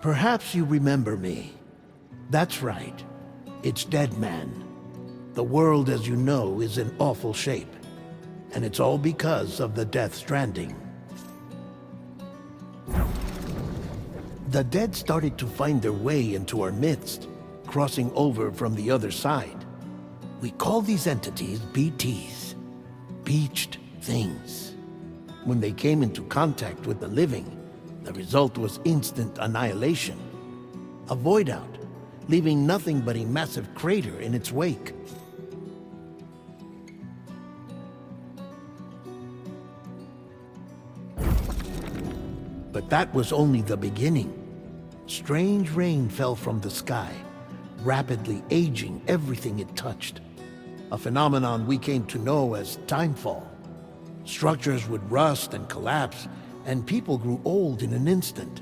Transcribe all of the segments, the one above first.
Perhaps you remember me. That's right. It's Deadman. The world, as you know, is in awful shape. And it's all because of the Death Stranding. The dead started to find their way into our midst, crossing over from the other side. We call these entities BTs, Beached Things. When they came into contact with the living, the result was instant annihilation. A void out, leaving nothing but a massive crater in its wake. But that was only the beginning. Strange rain fell from the sky, rapidly aging everything it touched. A phenomenon we came to know as timefall. Structures would rust and collapse, and people grew old in an instant.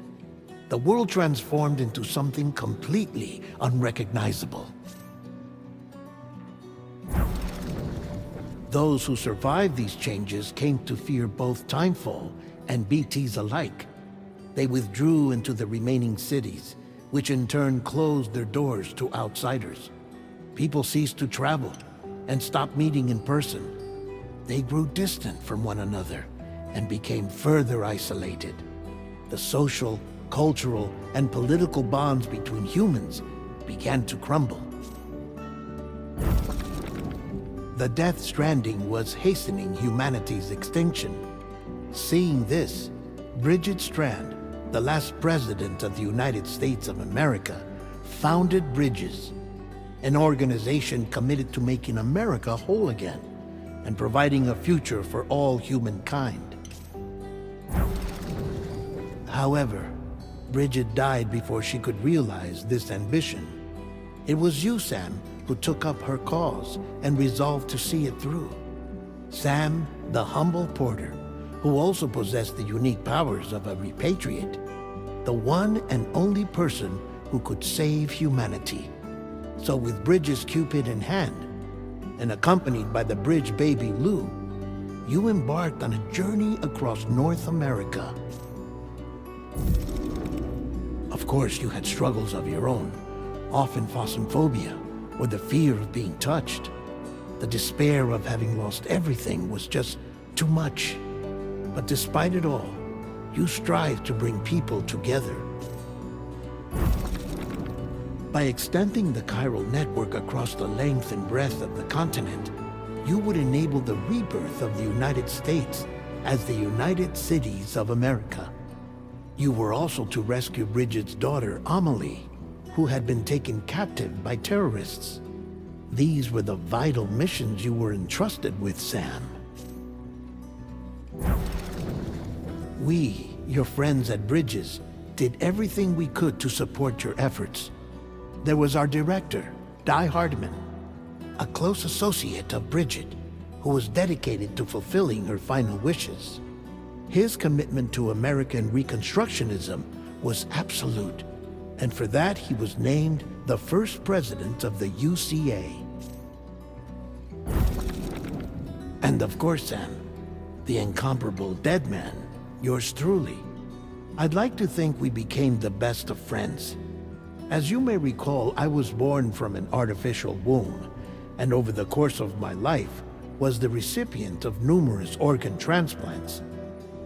The world transformed into something completely unrecognizable. Those who survived these changes came to fear both timefall and BTs alike. They withdrew into the remaining cities, which in turn closed their doors to outsiders. People ceased to travel and stopped meeting in person. They grew distant from one another and became further isolated. The social, cultural, and political bonds between humans began to crumble. The Death Stranding was hastening humanity's extinction. Seeing this, Bridget Strand, the last president of the United States of America, founded Bridges, an organization committed to making America whole again and providing a future for all humankind. However, Bridget died before she could realize this ambition. It was you, Sam, who took up her cause and resolved to see it through. Sam, the humble porter, who also possessed the unique powers of a repatriate, the one and only person who could save humanity. So with Bridges' Cupid in hand, and accompanied by the bridge baby Lou, you embarked on a journey across North America. Of course, you had struggles of your own, often phasmophobia, or the fear of being touched. The despair of having lost everything was just too much. But despite it all, you strive to bring people together. By extending the chiral network across the length and breadth of the continent, you would enable the rebirth of the United States as the United Cities of America. You were also to rescue Bridget's daughter, Amelie, who had been taken captive by terrorists. These were the vital missions you were entrusted with, Sam. We, your friends at Bridges, did everything we could to support your efforts. There was our director, Di Hardman, a close associate of Bridget, who was dedicated to fulfilling her final wishes. His commitment to American Reconstructionism was absolute, and for that he was named the first president of the UCA. And of course, Sam, the incomparable Deadman, yours truly. I'd like to think we became the best of friends. As you may recall, I was born from an artificial womb, and over the course of my life was the recipient of numerous organ transplants.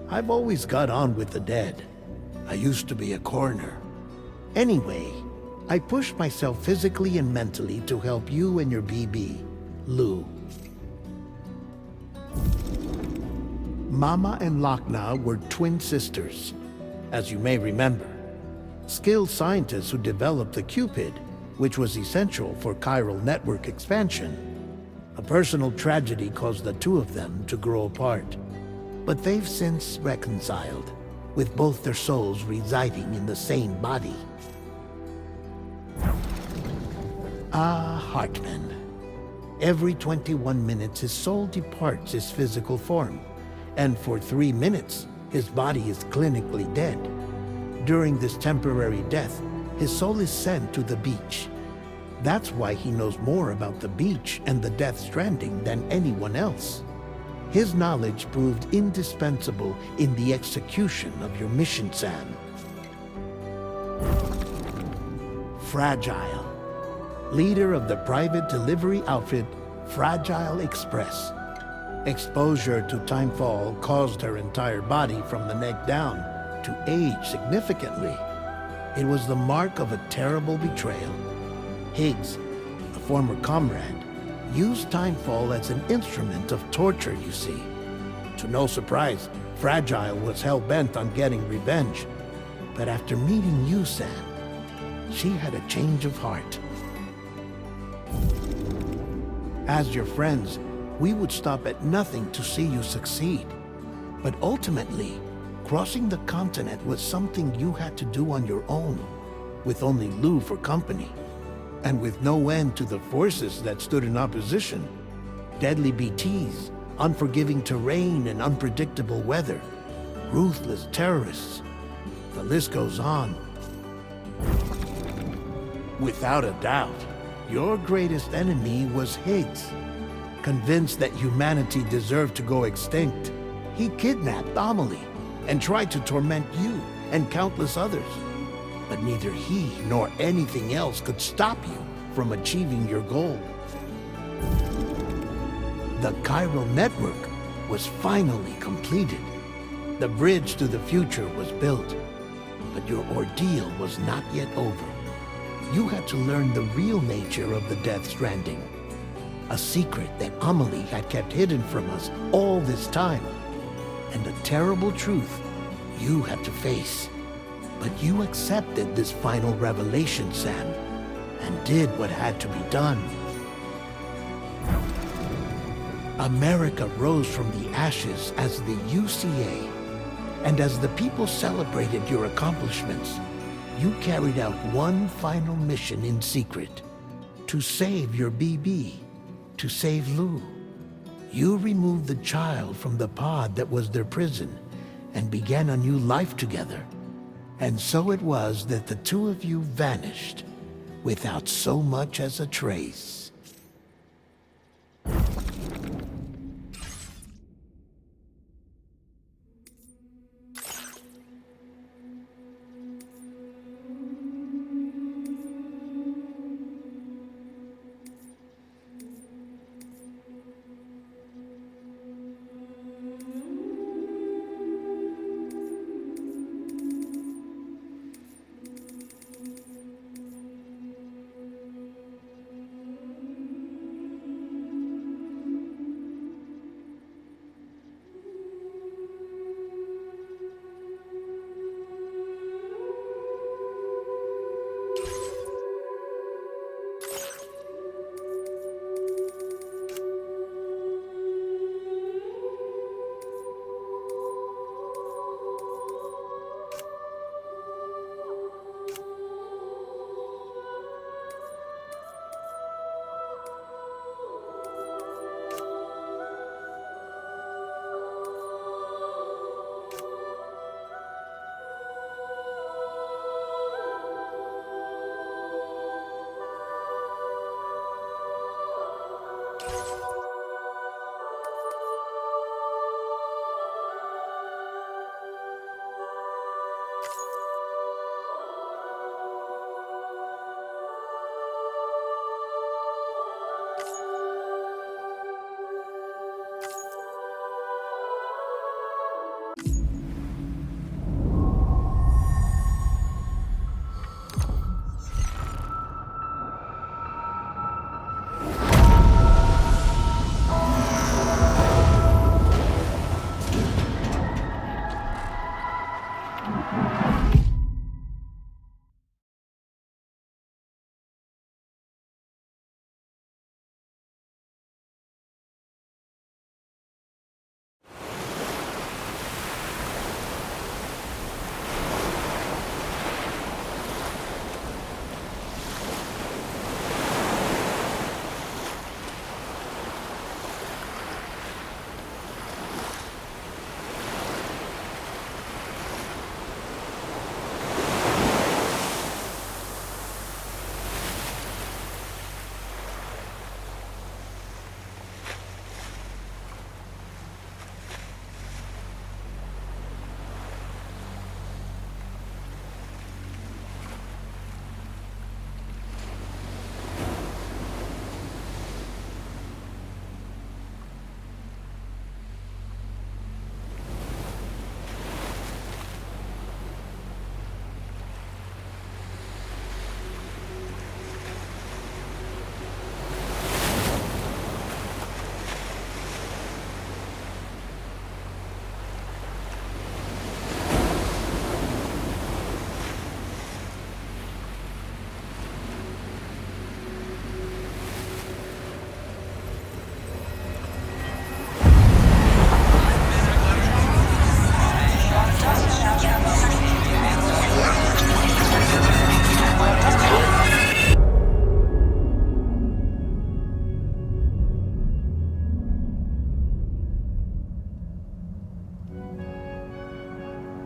I've always got on with the dead. I used to be a coroner. Anyway, I pushed myself physically and mentally to help you and your BB, Lou. Mama and Lochna were twin sisters, as you may remember. Skilled scientists who developed the Cupid, which was essential for chiral network expansion. A personal tragedy caused the two of them to grow apart. But they've since reconciled, with both their souls residing in the same body. Ah, Hartman. Every 21 minutes his soul departs his physical form, and for 3 minutes his body is clinically dead. During this temporary death, his soul is sent to the beach. That's why he knows more about the beach and the Death Stranding than anyone else. His knowledge proved indispensable in the execution of your mission, Sam. Fragile, leader of the private delivery outfit Fragile Express. Exposure to timefall caused her entire body from the neck down to age significantly. It was the mark of a terrible betrayal. Higgs, a former comrade, used timefall as an instrument of torture, you see. To no surprise, Fragile was hell-bent on getting revenge. But after meeting you, Sam, she had a change of heart. As your friends, we would stop at nothing to see you succeed. But ultimately, crossing the continent was something you had to do on your own, with only Lou for company, and with no end to the forces that stood in opposition. Deadly BTs, unforgiving terrain and unpredictable weather, ruthless terrorists. The list goes on. Without a doubt, your greatest enemy was Higgs. Convinced that humanity deserved to go extinct, he kidnapped Amelie and tried to torment you and countless others. But neither he nor anything else could stop you from achieving your goal. The chiral network was finally completed. The bridge to the future was built. But your ordeal was not yet over. You had to learn the real nature of the Death Stranding. A secret that Amelie had kept hidden from us all this time. And a terrible truth you had to face. But you accepted this final revelation, Sam, and did what had to be done. America rose from the ashes as the UCA, and as the people celebrated your accomplishments, you carried out one final mission in secret, to save your BB, to save Lou. You removed the child from the pod that was their prison and began a new life together. And so it was that the two of you vanished without so much as a trace.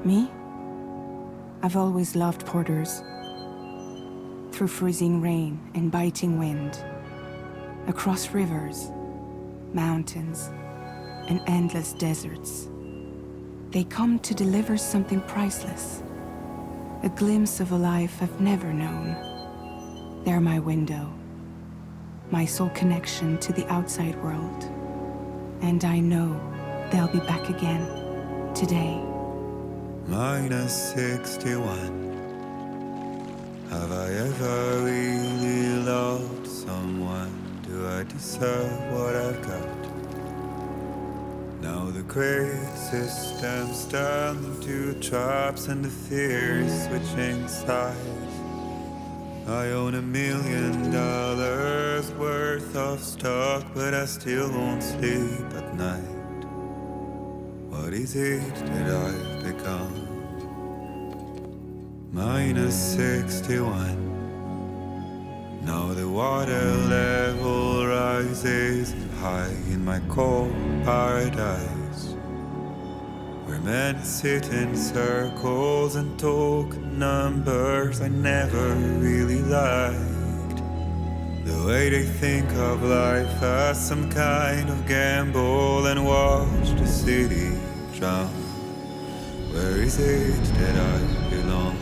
Me? I've always loved porters. Through freezing rain and biting wind, across rivers, mountains, and endless deserts, they come to deliver something priceless, a glimpse of a life I've never known. They're my window, my sole connection to the outside world. And I know they'll be back again, today. -61. Have I ever really loved someone? Do I deserve what I've got? Now the great system's turned into traps and the fears switching sides. I own $1 million worth of stock, but I still won't sleep at night. What is it that I've become? -61. Now the water level rises high in my cold paradise, where men sit in circles and talk numbers I never really liked. The way they think of life as some kind of gamble and watch the city drown. Where is it that I belong?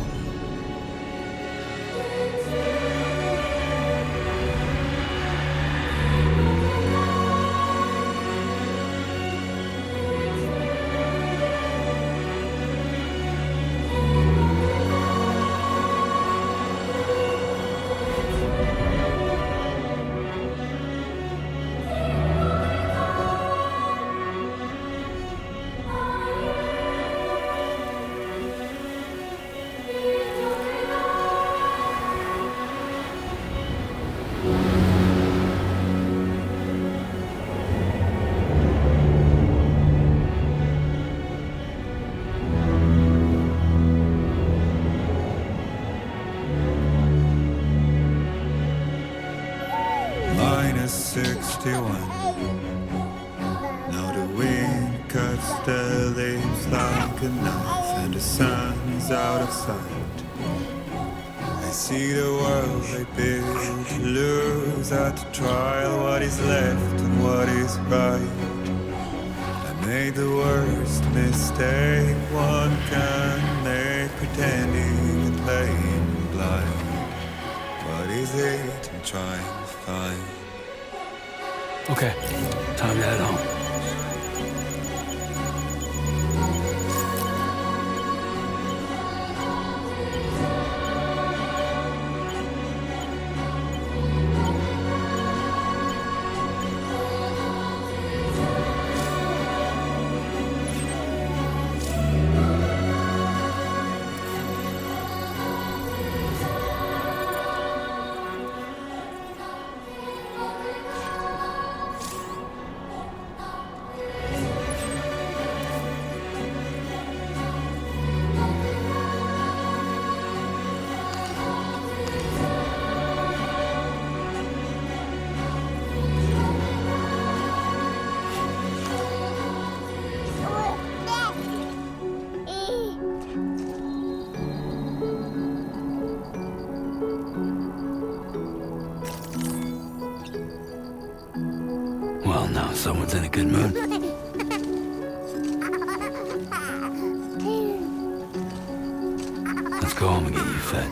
-61. Now the wind cuts the leaves like a knife, and the sun is out of sight. I see the world they build to lose at the trial, what is left and what is right. I made the worst mistake one can make, pretending and playing blind. What is it I'm trying to find? Okay, time to head home. Well, now someone's in a good mood. Let's go home and get you fed.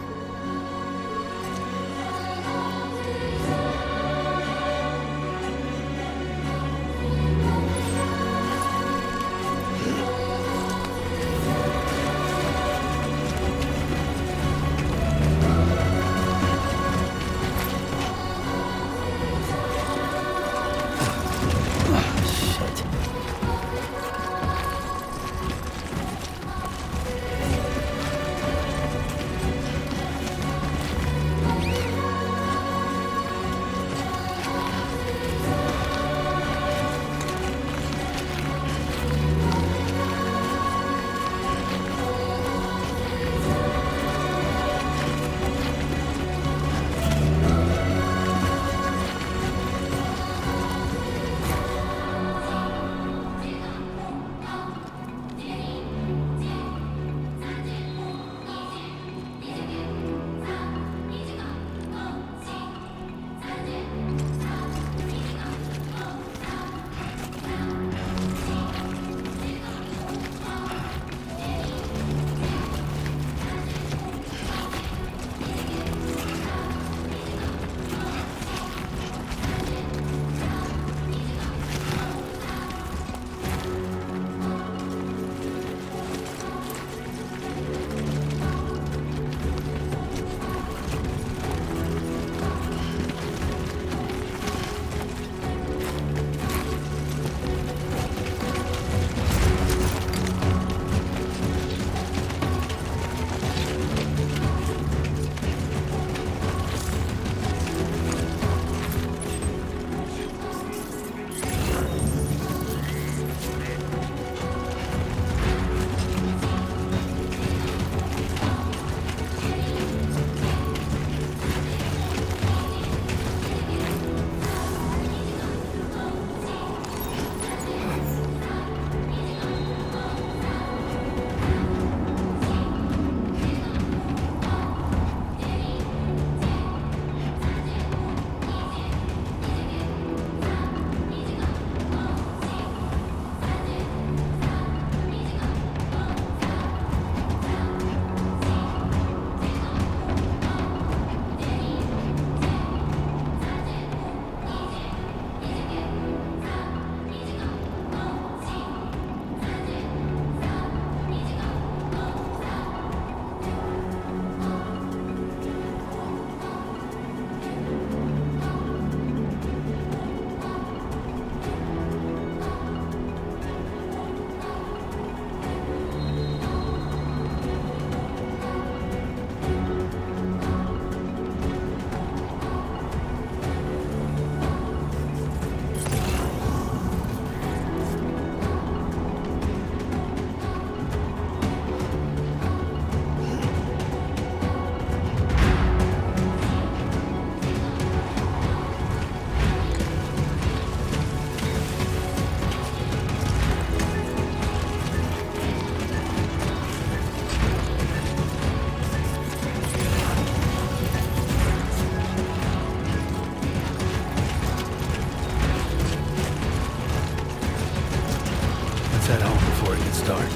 head home before it gets dark.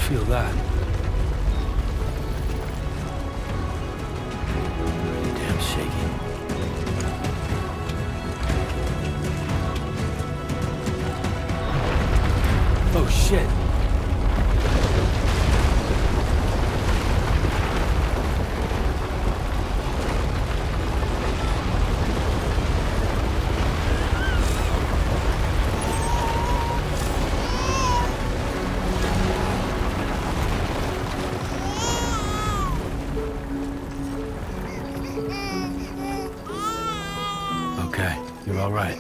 Feel that. Damn shaky. Oh shit. Okay, you're all right.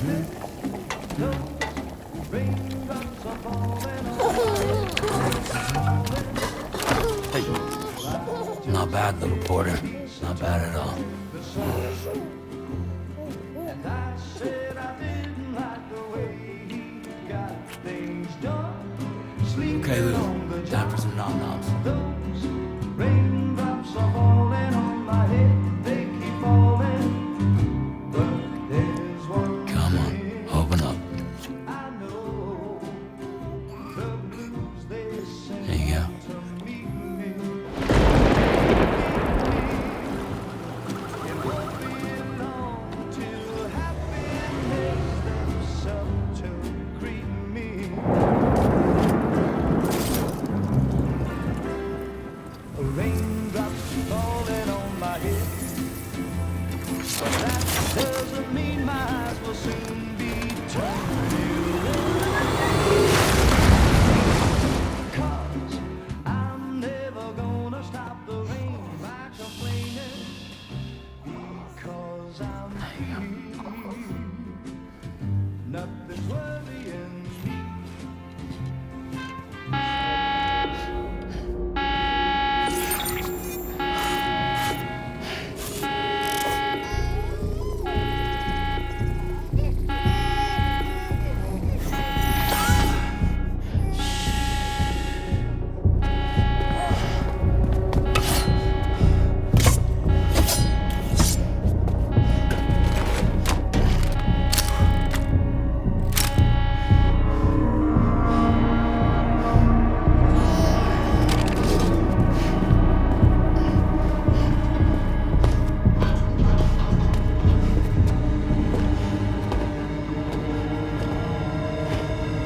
Hey. Not bad, little Porter. Not bad at all. Okay, Lou. Time for some nom-noms. Come on, open up. There you go.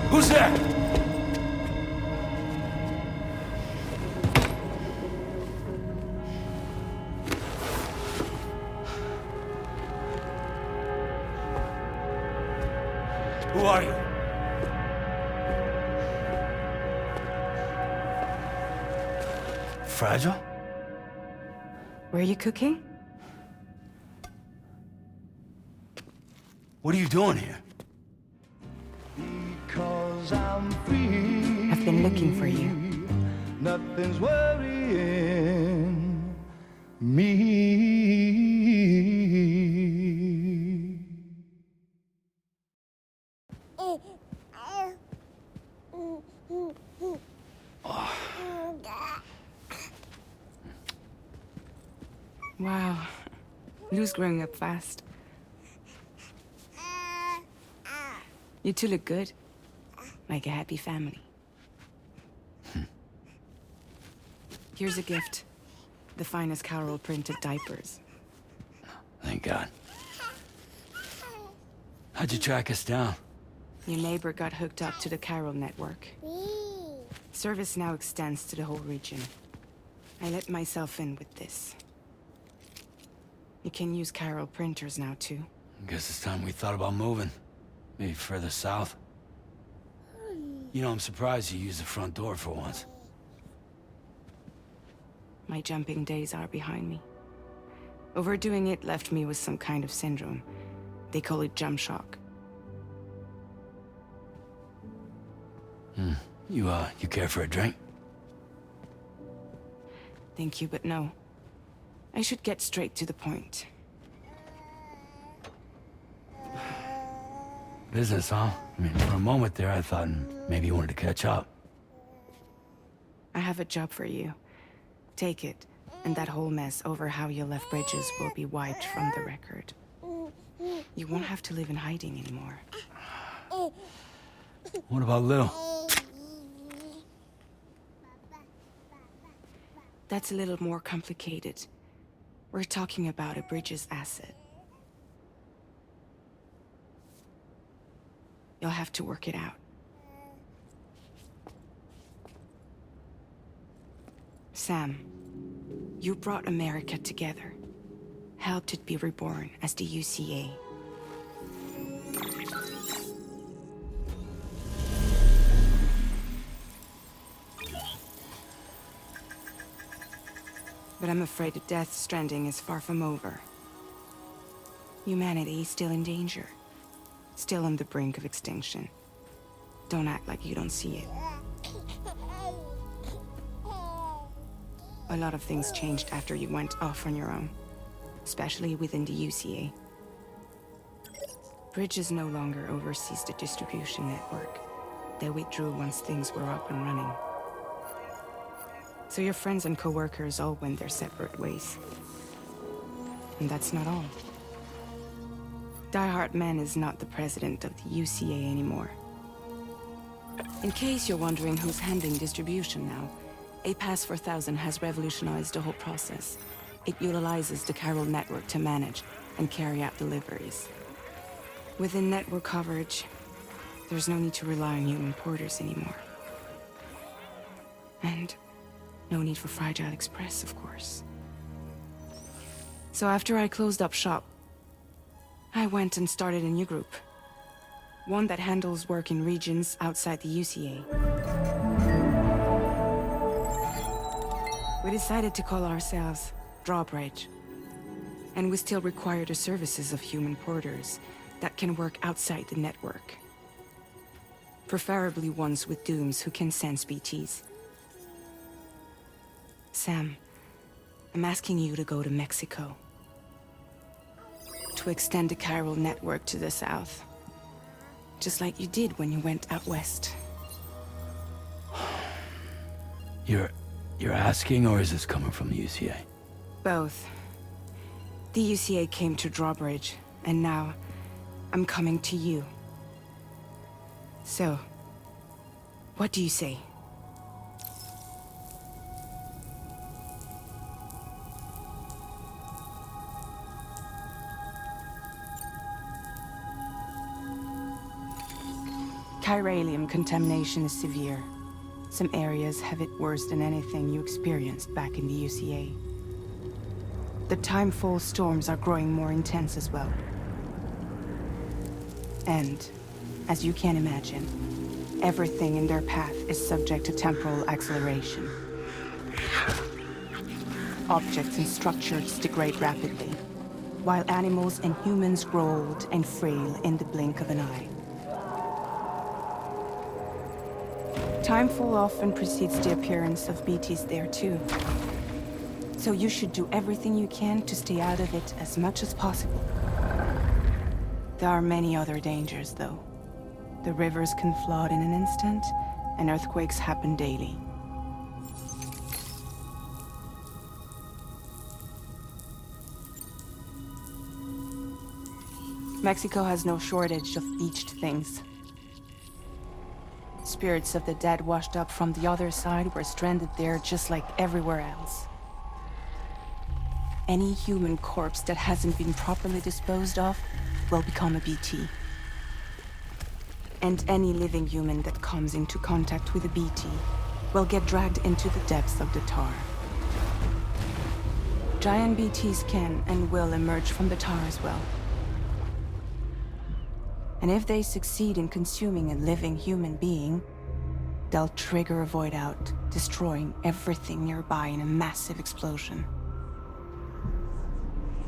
Who's there? Who are you? Fragile? Were you cooking? What are you doing here? I've been looking for you. Nothing's worrying me. Wow. Lou's growing up fast. You two look good. Like a happy family. Here's a gift. The finest Carol printed diapers. Thank God. How'd you track us down? Your neighbor got hooked up to the Carol network. Service now extends to the whole region. I let myself in with this. You can use Carol printers now, too. Guess it's time we thought about moving. Maybe further south. You know, I'm surprised you used the front door for once. My jumping days are behind me. Overdoing it left me with some kind of syndrome. They call it jump shock. You care for a drink? Thank you, but no. I should get straight to the point. Business, huh? I mean, for a moment there, I thought maybe you wanted to catch up. I have a job for you. Take it, and that whole mess over how you left Bridges will be wiped from the record. You won't have to live in hiding anymore. What about Lil? That's a little more complicated. We're talking about a Bridges asset. You'll have to work it out. Sam, you brought America together. Helped it be reborn as the UCA. But I'm afraid the death stranding is far from over. Humanity is still in danger. still on the brink of extinction. Don't act like you don't see it. A lot of things changed after you went off on your own, especially within the UCA. Bridges no longer oversees the distribution network. They withdrew once things were up and running. So your friends and co-workers all went their separate ways. And that's not all. Die Hard Man is not the president of the UCA anymore. In case you're wondering who's handling distribution now, A Pass 4000 has revolutionized the whole process. It utilizes the chiral network to manage and carry out deliveries. Within network coverage, there's no need to rely on human porters anymore. And no need for Fragile Express, of course. So after I closed up shop, I went and started a new group. One that handles work in regions outside the UCA. We decided to call ourselves Drawbridge. And we still require the services of human porters that can work outside the network. Preferably ones with dooms who can sense BTs. Sam, I'm asking you to go to Mexico. To extend the chiral network to the south. Just like you did when you went out west. You're asking, or is this coming from the UCA? Both. The UCA came to Drawbridge, and now I'm coming to you. So, what do you say? Chiralium contamination is severe. Some areas have it worse than anything you experienced back in the UCA. The timefall storms are growing more intense as well. And, as you can imagine, everything in their path is subject to temporal acceleration. Objects and structures degrade rapidly, while animals and humans grow old and frail in the blink of an eye. Timefall often precedes the appearance of BTs there too. So you should do everything you can to stay out of it as much as possible. There are many other dangers, though. The rivers can flood in an instant, and earthquakes happen daily. Mexico has no shortage of beached things. Spirits of the dead washed up from the other side were stranded there just like everywhere else. Any human corpse that hasn't been properly disposed of will become a BT. And any living human that comes into contact with a BT will get dragged into the depths of the tar. Giant BTs can and will emerge from the tar as well. And if they succeed in consuming a living human being, they'll trigger a void out, destroying everything nearby in a massive explosion.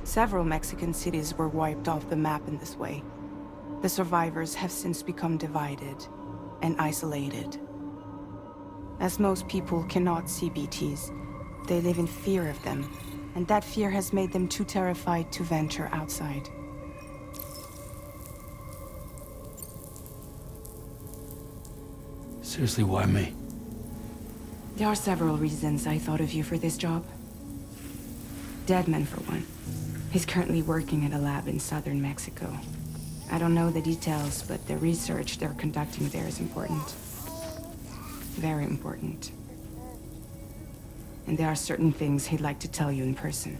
Several Mexican cities were wiped off the map in this way. The survivors have since become divided and isolated. As most people cannot see BTs, they live in fear of them, and that fear has made them too terrified to venture outside. Seriously, why me? There are several reasons I thought of you for this job. Deadman, for one. He's currently working at a lab in southern Mexico. I don't know the details, but the research they're conducting there is important. Very important. And there are certain things he'd like to tell you in person.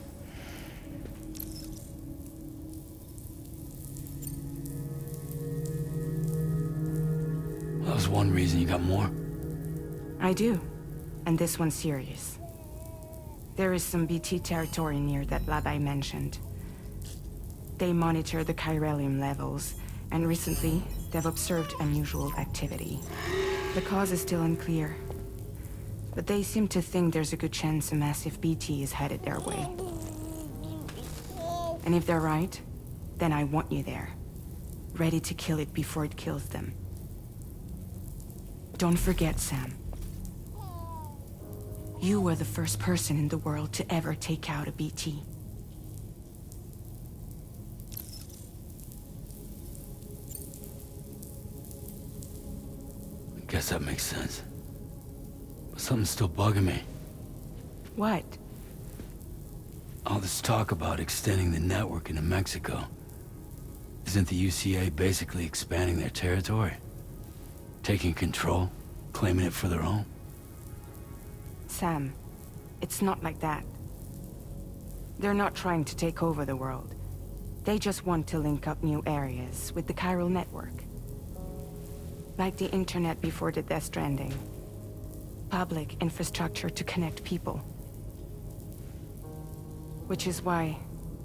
That was one reason. You got more? I do. And this one's serious. There is some BT territory near that lab I mentioned. They monitor the chiralium levels, and recently, they've observed unusual activity. The cause is still unclear, but they seem to think there's a good chance a massive BT is headed their way. And if they're right, then I want you there. ready to kill it before it kills them. Don't forget, Sam. You were the first person in the world to ever take out a BT. I guess that makes sense. But something's still bugging me. What? All this talk about extending the network into Mexico. Isn't the UCA basically expanding their territory? Taking control? Claiming it for their own? Sam, it's not like that. They're not trying to take over the world. They just want to link up new areas with the chiral network. Like the internet before the Death Stranding. Public infrastructure to connect people. Which is why,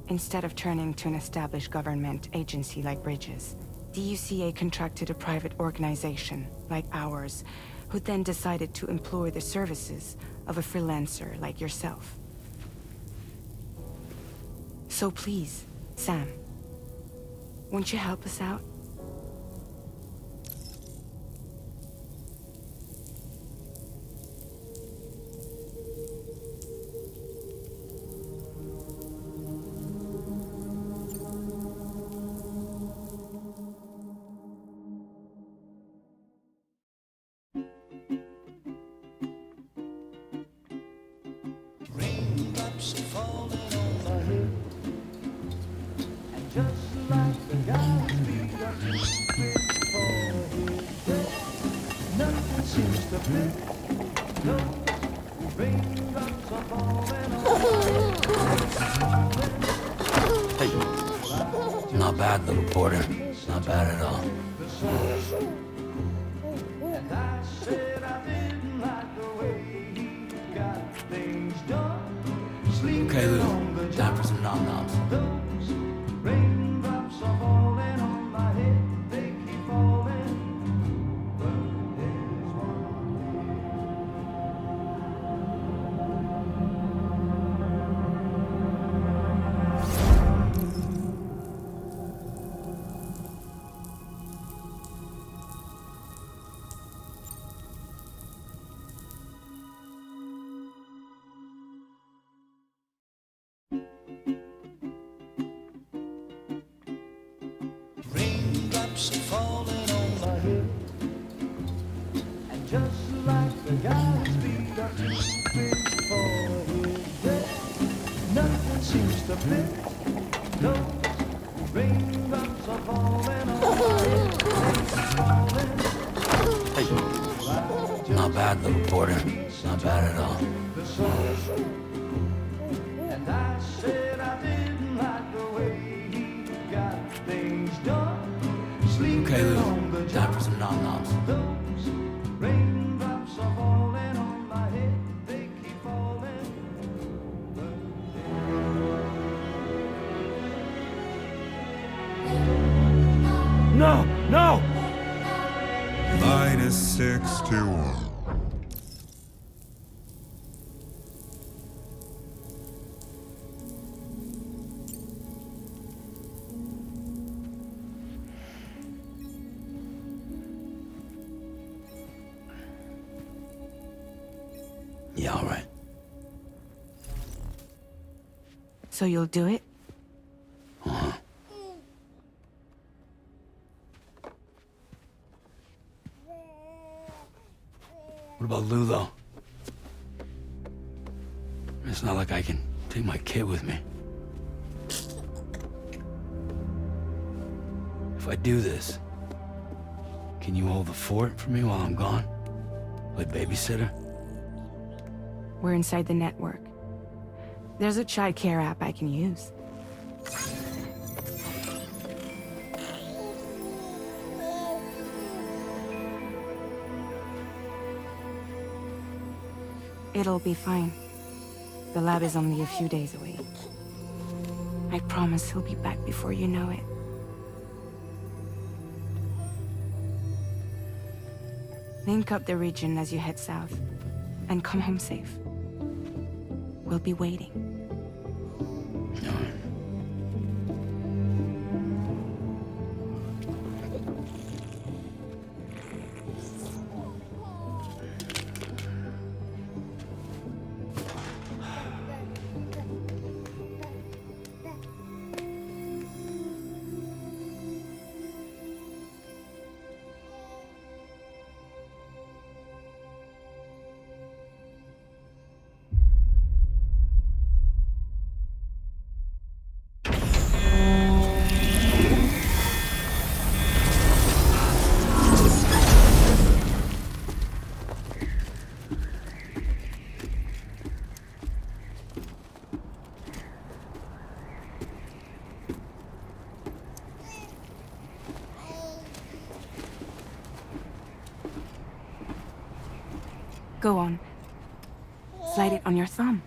instead of turning to an established government agency like Bridges, the UCA contracted a private organization, like ours, who then decided to employ the services of a freelancer like yourself. So please, Sam, won't you help us out? Not bad, little Porter. Not bad at all. Okay, Lou. Time for some nom-noms. Raindrops are falling on my head, and just like the guy's feet are too big for his bed, nothing seems to fit. Those raindrops are falling on my head. Not bad, little Porter. Not bad at all. And I said I didn't like the way he got things done. Okay, Lou. Time for some nom-noms. Those raindrops are falling on my head. They keep falling. No! No! -61. Yeah, all right. So you'll do it? Uh-huh. What about Lou, though? It's not like I can take my kid with me. If I do this, can you hold the fort for me while I'm gone? Play babysitter? We're inside the network. There's a child care app I can use. It'll be fine. The lab is only a few days away. I promise he'll be back before you know it. Link up the region as you head south, and come home safe. We'll be waiting. All right. Go on. Slide it on your thumb.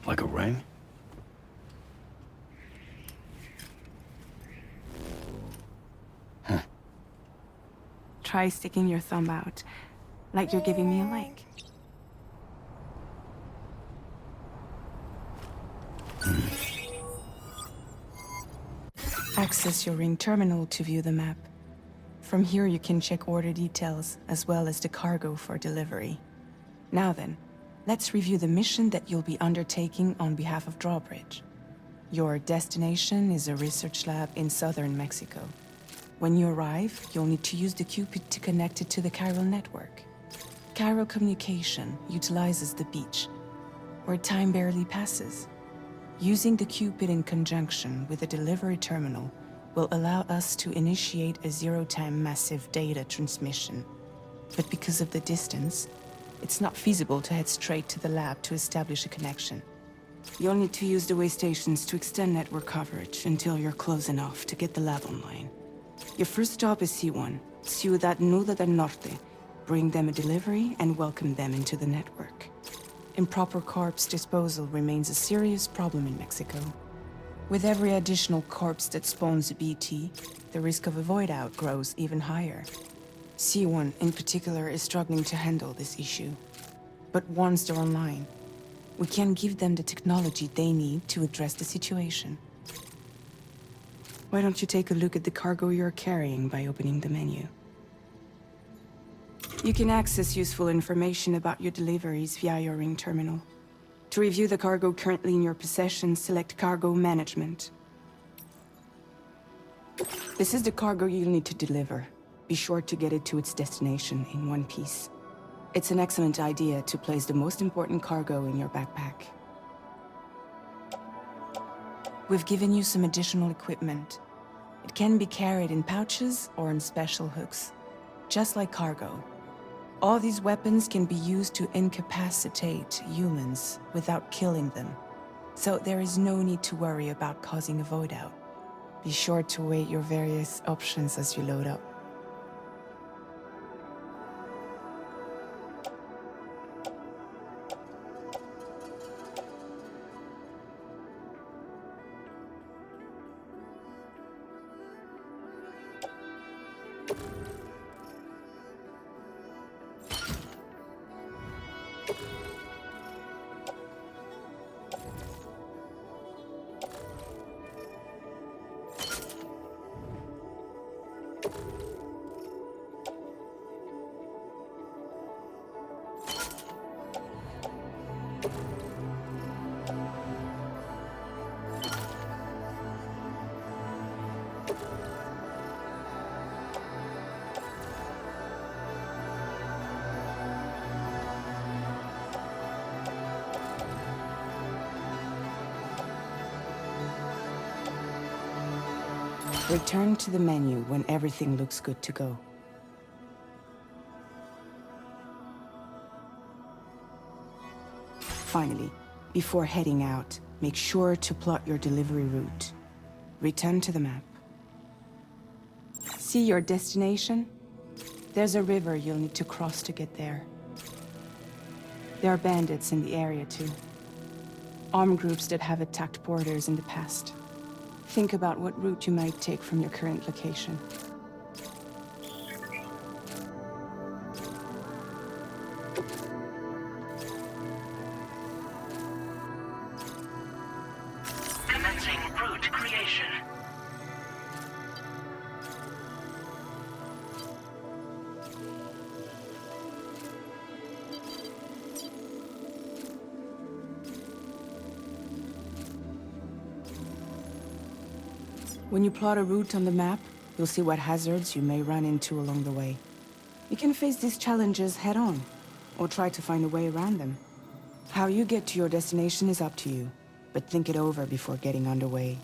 Like a ring? Try sticking your thumb out, like you're giving me a like. Access your ring terminal to view the map. From here you can check order details, as well as the cargo for delivery. Now then, let's review the mission that you'll be undertaking on behalf of Drawbridge. Your destination is a research lab in southern Mexico. When you arrive, you'll need to use the Cupid to connect it to the chiral network. Chiral communication utilizes the beach, where time barely passes. Using the Cupid in conjunction with the delivery terminal will allow us to initiate a zero-time massive data transmission. But because of the distance, it's not feasible to head straight to the lab to establish a connection. You'll need to use the way stations to extend network coverage until you're close enough to get the lab online. Your first stop is C1, Ciudad Nuda del Norte. Bring them a delivery and welcome them into the network. Improper corpse disposal remains a serious problem in Mexico. With every additional corpse that spawns a BT, the risk of a void out grows even higher. C1 in particular is struggling to handle this issue. But once they're online, we can give them the technology they need to address the situation. Why don't you take a look at the cargo you're carrying by opening the menu? You can access useful information about your deliveries via your ring terminal. To review the cargo currently in your possession, select Cargo Management. This is the cargo you'll need to deliver. Be sure to get it to its destination in one piece. It's an excellent idea to place the most important cargo in your backpack. We've given you some additional equipment. It can be carried in pouches or in special hooks, just like cargo. All these weapons can be used to incapacitate humans without killing them, so there is no need to worry about causing a void out. Be sure to weigh your various options as you load up. Return to the menu when everything looks good to go. Finally, before heading out, make sure to plot your delivery route. Return to the map. See your destination? There's a river you'll need to cross to get there. There are bandits in the area too. Armed groups that have attacked borders in the past. Think about what route you might take from your current location. Commencing route creation. When you plot a route on the map, you'll see what hazards you may run into along the way. You can face these challenges head-on, or try to find a way around them. How you get to your destination is up to you, but think it over before getting underway.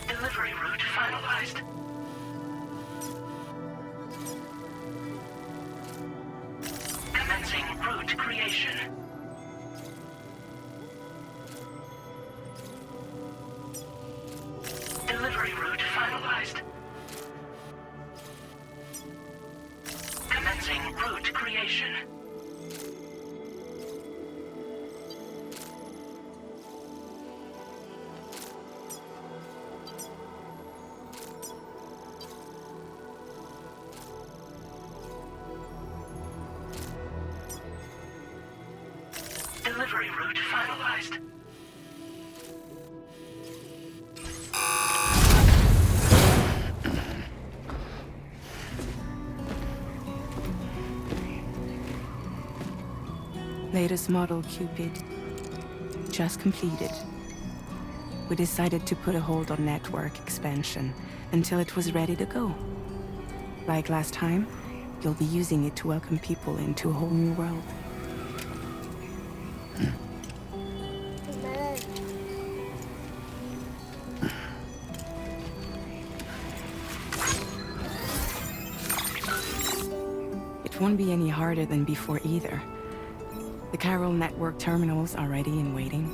Delivery route finalized. Commencing route creation. Delivery route finalized. Commencing route creation. creation. Delivery route finalized. Latest model Cupid. Just completed. We decided to put a hold on network expansion until it was ready to go. Like last time, you'll be using it to welcome people into a whole new world. It won't be any harder than before either. The Carroll network terminals are ready and waiting.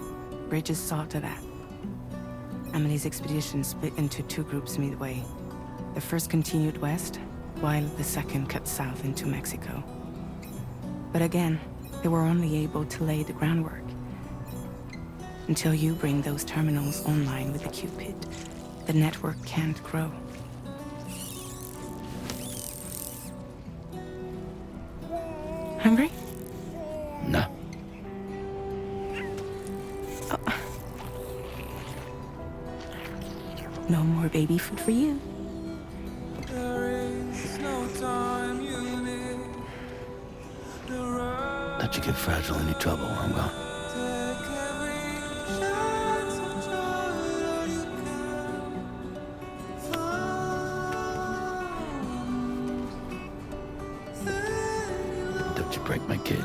Bridges saw to that. Emily's expedition split into two groups midway. The first continued west, while the second cut south into Mexico. But again, they were only able to lay the groundwork. Until you bring those terminals online with the Cupid, the network can't grow. Hungry? No. No more baby food for you. Let you get fragile any trouble while I'm gone. Don't you break my kid.